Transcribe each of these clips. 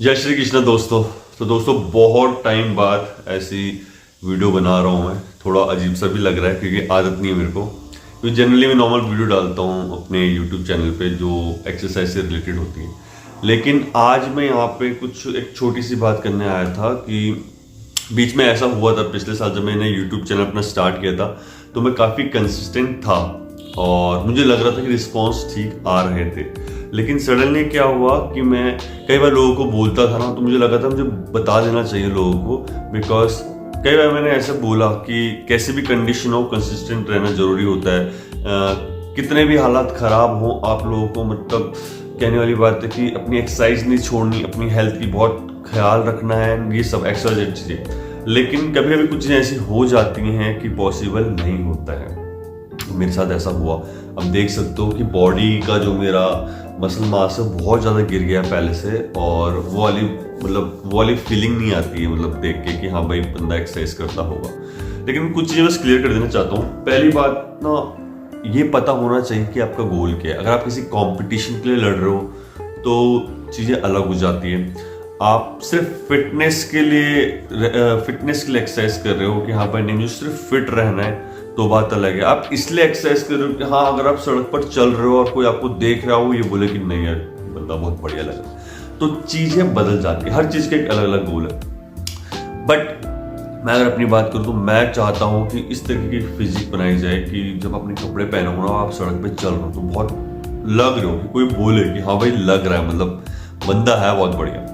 जय श्री कृष्ण दोस्तों। तो दोस्तों बहुत टाइम बाद ऐसी वीडियो बना रहा हूँ मैं। थोड़ा अजीब सा भी लग रहा है क्योंकि आदत नहीं है मेरे को। क्योंकि जनरली मैं नॉर्मल वीडियो डालता हूँ अपने यूट्यूब चैनल पे जो एक्सरसाइज से रिलेटेड होती है। लेकिन आज मैं यहाँ पे कुछ एक छोटी सी बात करने आया था कि बीच में ऐसा हुआ था पिछले साल जब मैंने यूट्यूब चैनल अपना स्टार्ट किया था तो मैं काफ़ी कंसिस्टेंट था और मुझे लग रहा था कि रिस्पॉन्स ठीक आ रहे थे। लेकिन सडनली क्या हुआ कि मैं कई बार लोगों को बोलता था ना, तो मुझे लगा था मुझे बता देना चाहिए लोगों को। बिकॉज कई बार मैंने ऐसे बोला कि कैसे भी कंडीशन हो कंसिस्टेंट रहना ज़रूरी होता है। कितने भी हालात ख़राब हो आप लोगों को मतलब कहने वाली बात है कि अपनी एक्सरसाइज नहीं छोड़नी, अपनी हेल्थ की बहुत ख्याल रखना है, ये सब एक्सरसाइज चीज़ें। लेकिन कभी कभी कुछ चीज़ें ऐसी हो जाती हैं कि पॉसिबल नहीं होता है। मेरे साथ ऐसा हुआ। अब देख सकते हो कि बॉडी का जो मेरा मसल मास है बहुत ज़्यादा गिर गया पहले से, और वो वाली फीलिंग नहीं आती है मतलब देख के कि हाँ भाई बंदा एक्सरसाइज करता होगा। लेकिन कुछ चीज़ें बस क्लियर कर देना चाहता हूँ। पहली बात ना, ये पता होना चाहिए कि आपका गोल क्या है। अगर आप किसी कंपटीशन के लिए लड़ रहे हो तो चीज़ें अलग हो जाती है। आप सिर्फ फिटनेस के लिए एक्सरसाइज कर रहे हो कि हाँ भाई नहीं मुझे सिर्फ फिट रहना है तो बात अलग है। आप इसलिए एक्सरसाइज कर रहे हो कि हाँ अगर आप सड़क पर चल रहे हो और कोई आपको देख रहा हो ये बोले कि नहीं यार बंदा बहुत बढ़िया लगा, तो चीजें बदल जाती है। हर चीज का एक अलग अलग गोल है। बट मैं अगर अपनी बात करूँ तो मैं चाहता हूँ कि इस तरीके की फिजिक बनाई जाए कि जब अपने कपड़े पहने हो ना आप सड़क पे चल रहे हो तो बहुत लग रहे हो कि कोई बोले कि हाँ भाई लग रहा है, मतलब बंदा है बहुत बढ़िया।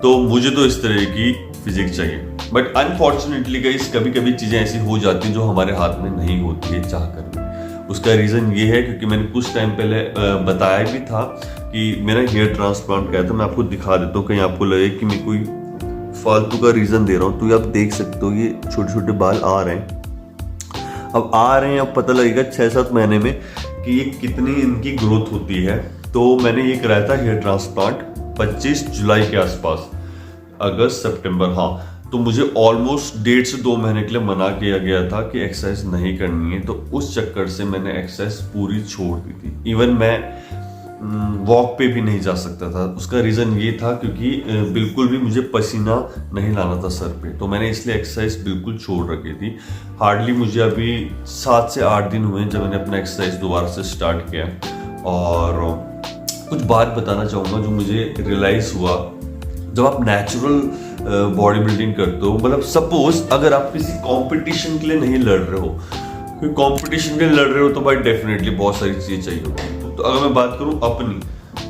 तो मुझे तो इस तरह की फिजिक चाहिए। बट अनफॉर्चुनेटली गाइस कभी कभी चीज़ें ऐसी हो जाती हैं जो हमारे हाथ में नहीं होती है चाह कर भी। उसका रीज़न ये है क्योंकि मैंने कुछ टाइम पहले बताया भी था कि मेरा हेयर ट्रांसप्लांट किया था। मैं आपको दिखा देता हूँ कहीं आपको लगे कि मैं कोई फालतू का रीज़न दे रहा हूँ। तो ये आप देख सकते हो ये छोटे छोटे बाल आ रहे हैं, अब पता लगेगा 6-7 महीने में कि ये कितनी इनकी ग्रोथ होती है। तो मैंने ये कराया था हेयर ट्रांसप्लांट 25 जुलाई के आसपास, अगस्त सितंबर, हाँ। तो मुझे ऑलमोस्ट 1.5 से 2 महीने के लिए मना किया गया था कि एक्सरसाइज नहीं करनी है। तो उस चक्कर से मैंने एक्सरसाइज पूरी छोड़ दी थी। इवन मैं वॉक पे भी नहीं जा सकता था। उसका रीज़न ये था क्योंकि बिल्कुल भी मुझे पसीना नहीं लाना था सर पे, तो मैंने इसलिए एक्सरसाइज बिल्कुल छोड़ रखी थी। हार्डली मुझे अभी 7 से 8 दिन हुए जब मैंने अपना एक्सरसाइज दोबारा से स्टार्ट किया। और कुछ बात बताना चाहूँगा जो मुझे रियलाइज़ हुआ जब आप नेचुरल बॉडी बिल्डिंग करते हो। मतलब सपोज अगर आप किसी कंपटीशन के लिए नहीं लड़ रहे हो, क्योंकि कंपटीशन के लिए लड़ रहे हो तो भाई डेफिनेटली बहुत सारी चीज़ें चाहिए होती हैं। तो अगर मैं बात करूँ अपनी,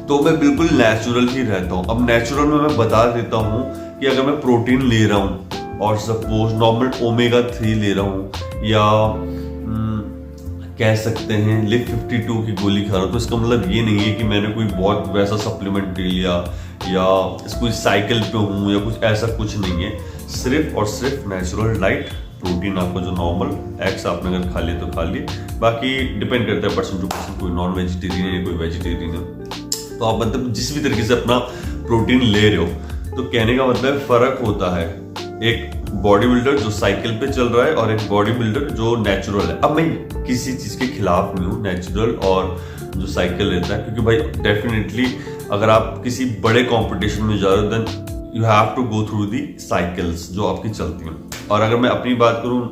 तो मैं बिल्कुल नेचुरल ही रहता हूँ। अब नेचुरल में मैं बता देता हूँ कि अगर मैं प्रोटीन ले रहा हूँ और सपोज नॉर्मल ओमेगा 3 ले रहा हूँ या कह सकते हैं लिव 52 की गोली खा रहा हूँ, तो इसका मतलब ये नहीं है कि मैंने कोई बहुत वैसा सप्लीमेंट ले लिया या कोई साइकिल पे हूँ या कुछ ऐसा कुछ नहीं है। सिर्फ और सिर्फ नेचुरल डाइट, प्रोटीन आपको जो नॉर्मल एग्स आपने अगर खा लिए तो खा लिए, बाकी डिपेंड करता है पर्सन टू पर्सन, कोई नॉन वेजिटेरियन है कोई वेजिटेरियन है। तो आप मतलब जिस भी तरीके से अपना प्रोटीन ले रहे हो, तो कहने का मतलब फर्क होता है एक बॉडी बिल्डर जो साइकिल पे चल रहा है और एक बॉडी बिल्डर जो नेचुरल है। अब मैं किसी चीज के खिलाफ नहीं हूँ नेचुरल और जो साइकिल लेता है, क्योंकि भाई डेफिनेटली अगर आप किसी बड़े कंपटीशन में जा रहे हो then you have to go through the cycles जो आपकी चलती हैं। और अगर मैं अपनी बात करूँ,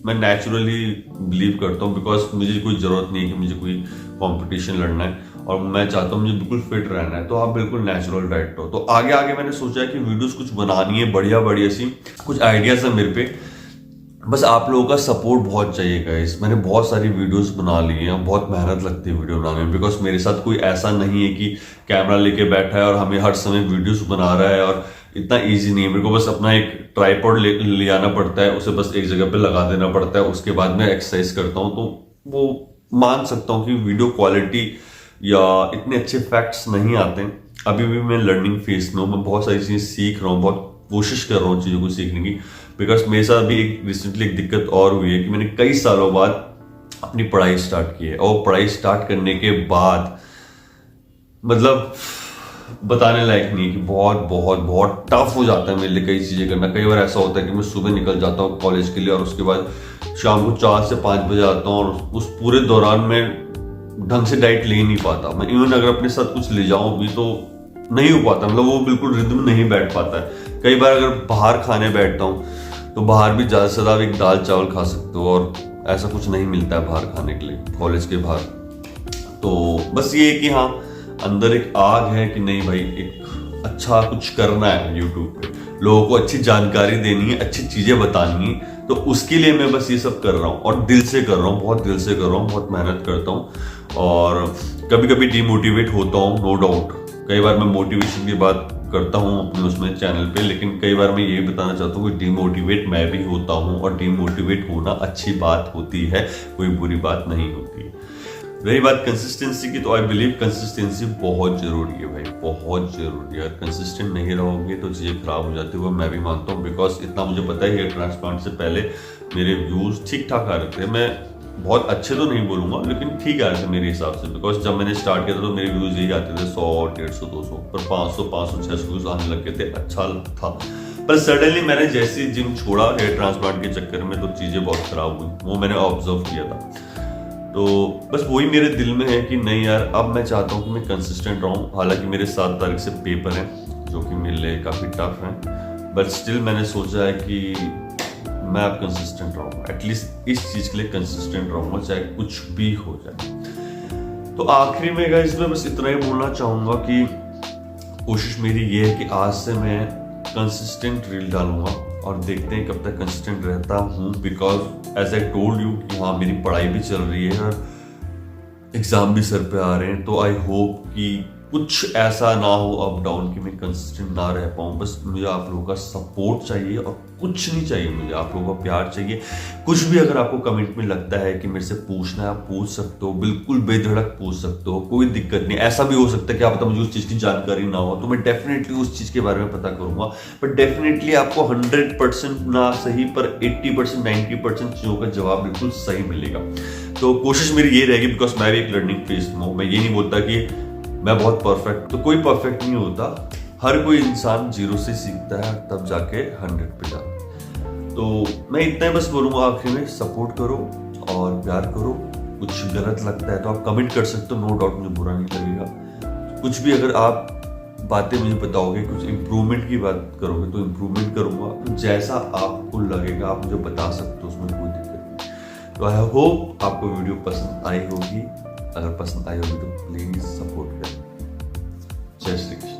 मैं नेचुरली बिलीव करता हूँ बिकॉज मुझे कोई ज़रूरत नहीं है कि मुझे कोई कंपटीशन लड़ना है और मैं चाहता हूँ मुझे बिल्कुल फिट रहना है। तो आप बिल्कुल नेचुरल डाइट हो। तो आगे आगे मैंने सोचा है कि वीडियोस कुछ बनानी है बढ़िया बढ़िया सी, कुछ आइडियाज है मेरे पे। बस आप लोगों का सपोर्ट बहुत चाहिए गाइस। मैंने बहुत सारी वीडियोस बना ली हैं, बहुत मेहनत लगती है वीडियो बनाने में बिकॉज मेरे साथ कोई ऐसा नहीं है कि कैमरा लेके बैठा है और हमें हर समय वीडियोस बना रहा है, और इतना इजी नहीं है। मेरे को बस अपना एक ट्राइपॉड ले आना पड़ता है, उसे बस एक जगह पे लगा देना पड़ता है, उसके बाद मैं एक्सरसाइज करता हूँ। तो वो मान सकता हूँ कि वीडियो क्वालिटी या इतने अच्छे फैक्ट्स नहीं आते। अभी भी मैं लर्निंग फेज में हूँ, मैं बहुत सारी चीज़ें सीख रहा हूँ, बहुत कोशिश कर रहा हूँ चीज़ों को सीखने की। बिकॉज मेरे साथ अभी रिसेंटली एक दिक्कत और हुई है कि मैंने कई सालों बाद अपनी पढ़ाई स्टार्ट की है, और पढ़ाई स्टार्ट करने के बाद मतलब बताने लायक नहीं है कि बहुत बहुत बहुत टफ हो जाता है मेरे लिए कई चीज़ें करना। कई बार ऐसा होता है कि मैं सुबह निकल जाता हूँ कॉलेज के लिए और उसके बाद शाम को 4 से 5 बजे आता हूँ, और उस पूरे दौरान में ढंग से डाइट ले नहीं पाता। मैं इवन अगर अपने साथ कुछ ले जाऊँ भी तो नहीं हो पाता, मतलब वो बिल्कुल रिदम नहीं बैठ पाता है। कई बार अगर बाहर खाने बैठता हूँ तो बाहर भी ज़्यादा से ज़्यादा आप एक दाल चावल खा सकते हो, और ऐसा कुछ नहीं मिलता है बाहर खाने के लिए कॉलेज के बाहर। तो बस ये है कि हाँ, अंदर एक आग है कि नहीं भाई, एक अच्छा कुछ करना है यूट्यूब पे, लोगों को अच्छी जानकारी देनी है, अच्छी चीज़ें बतानी है। तो उसके लिए मैं बस ये सब कर रहा हूँ, और दिल से कर रहा हूँ, बहुत दिल से कर रहा हूँ, बहुत मेहनत करता हूँ। और कभी कभी डिमोटिवेट होता हूँ, नो डाउट। कई बार मैं मोटिवेशन की बात करता हूँ अपने उसमें चैनल पे, लेकिन कई बार मैं ये बताना चाहता हूँ कि डिमोटिवेट मैं भी होता हूँ, और डिमोटिवेट होना अच्छी बात होती है, कोई बुरी बात नहीं होती है। रही बात कंसिस्टेंसी की, तो आई बिलीव कंसिस्टेंसी बहुत जरूरी है भाई, बहुत जरूरी है। अगर कंसिस्टेंट नहीं रहोगे तो चीज़ें खराब हो जाती है, वो मैं भी मानता हूँ। बिकॉज इतना मुझे पता है, हेयर ट्रांसप्लांट से पहले मेरे व्यूज़ ठीक ठाक आ रहे थे। मैं बहुत अच्छे तो नहीं बोलूँगा, लेकिन ठीक आ रहे थे मेरे हिसाब से। बिकॉज जब मैंने स्टार्ट किया था तो मेरे व्यूज़ यही आते थे 100, 150, 200, पर 500, 600 व्यूज़ आने लग गए थे, अच्छा था। पर सडनली मैंने जैसे जिम छोड़ा हेयर ट्रांसप्लांट के चक्कर में, तो चीज़ें बहुत खराब हुई, वो मैंने ऑब्जर्व किया था। तो बस वही मेरे दिल में है कि नहीं यार, अब मैं चाहता हूँ कि मैं कंसिस्टेंट रहूँ। हालांकि मेरे 7 तारीख से पेपर हैं, जो कि मेरे लिए काफ़ी टफ हैं, बट स्टिल मैंने सोचा है कि मैं अब कंसिस्टेंट रहूँगा। एटलीस्ट इस चीज़ के लिए कंसिस्टेंट रहूँगा, चाहे कुछ भी हो जाए। तो आखिरी में गाइस मैं बस इतना ही बोलना चाहूँगा कि कोशिश मेरी ये है कि आज से मैं कंसिस्टेंट रील डालूंगा, और देखते हैं कब तक कंसिस्टेंट रहता हूँ। Because as I told you कि हाँ, मेरी पढ़ाई भी चल रही है और एग्जाम भी सर पे आ रहे हैं। तो आई होप कि कुछ ऐसा ना हो अप डाउन कि मैं कंसिस्टेंट ना रह पाऊँ। बस मुझे आप लोगों का सपोर्ट चाहिए, और कुछ नहीं चाहिए मुझे, आप लोगों का प्यार चाहिए। कुछ भी अगर आपको कमेंट में लगता है कि मेरे से पूछना है, आप पूछ सकते हो, बिल्कुल बेधड़क पूछ सकते हो, कोई दिक्कत नहीं। ऐसा भी हो सकता है कि आप मुझे उस चीज़ की जानकारी ना हो, तो मैं डेफिनेटली उस चीज़ के बारे में पता करूंगा। बट डेफिनेटली आपको 100% ना सही पर 80%, 90% चीज़ों का जवाब बिल्कुल सही मिलेगा। तो कोशिश मेरी ये रहेगी, बिकॉज मैं भी एक लर्निंग फेज में हूँ। मैं ये नहीं बोलता कि मैं बहुत परफेक्ट, तो कोई परफेक्ट नहीं होता। हर कोई इंसान 0 से सीखता है, तब जाके 100 पे जाता है। तो मैं इतना ही बस बोलूँगा आखिर में, सपोर्ट करो और प्यार करो। कुछ गलत लगता है तो आप कमेंट कर सकते हो, नो डाउट, मुझे बुरा नहीं लगेगा। कुछ भी अगर आप बातें मुझे बताओगे, कुछ इम्प्रूवमेंट की बात करोगे तो इम्प्रूवमेंट करूँगा। जैसा आपको लगेगा आप मुझे बता सकते हो, उसमें कोई दिक्कत नहीं। तो आई होप आपको वीडियो पसंद आई होगी। अगर पसंद आई होगी तो प्लीज सपोर्ट करें। जय श्री कृष्ण।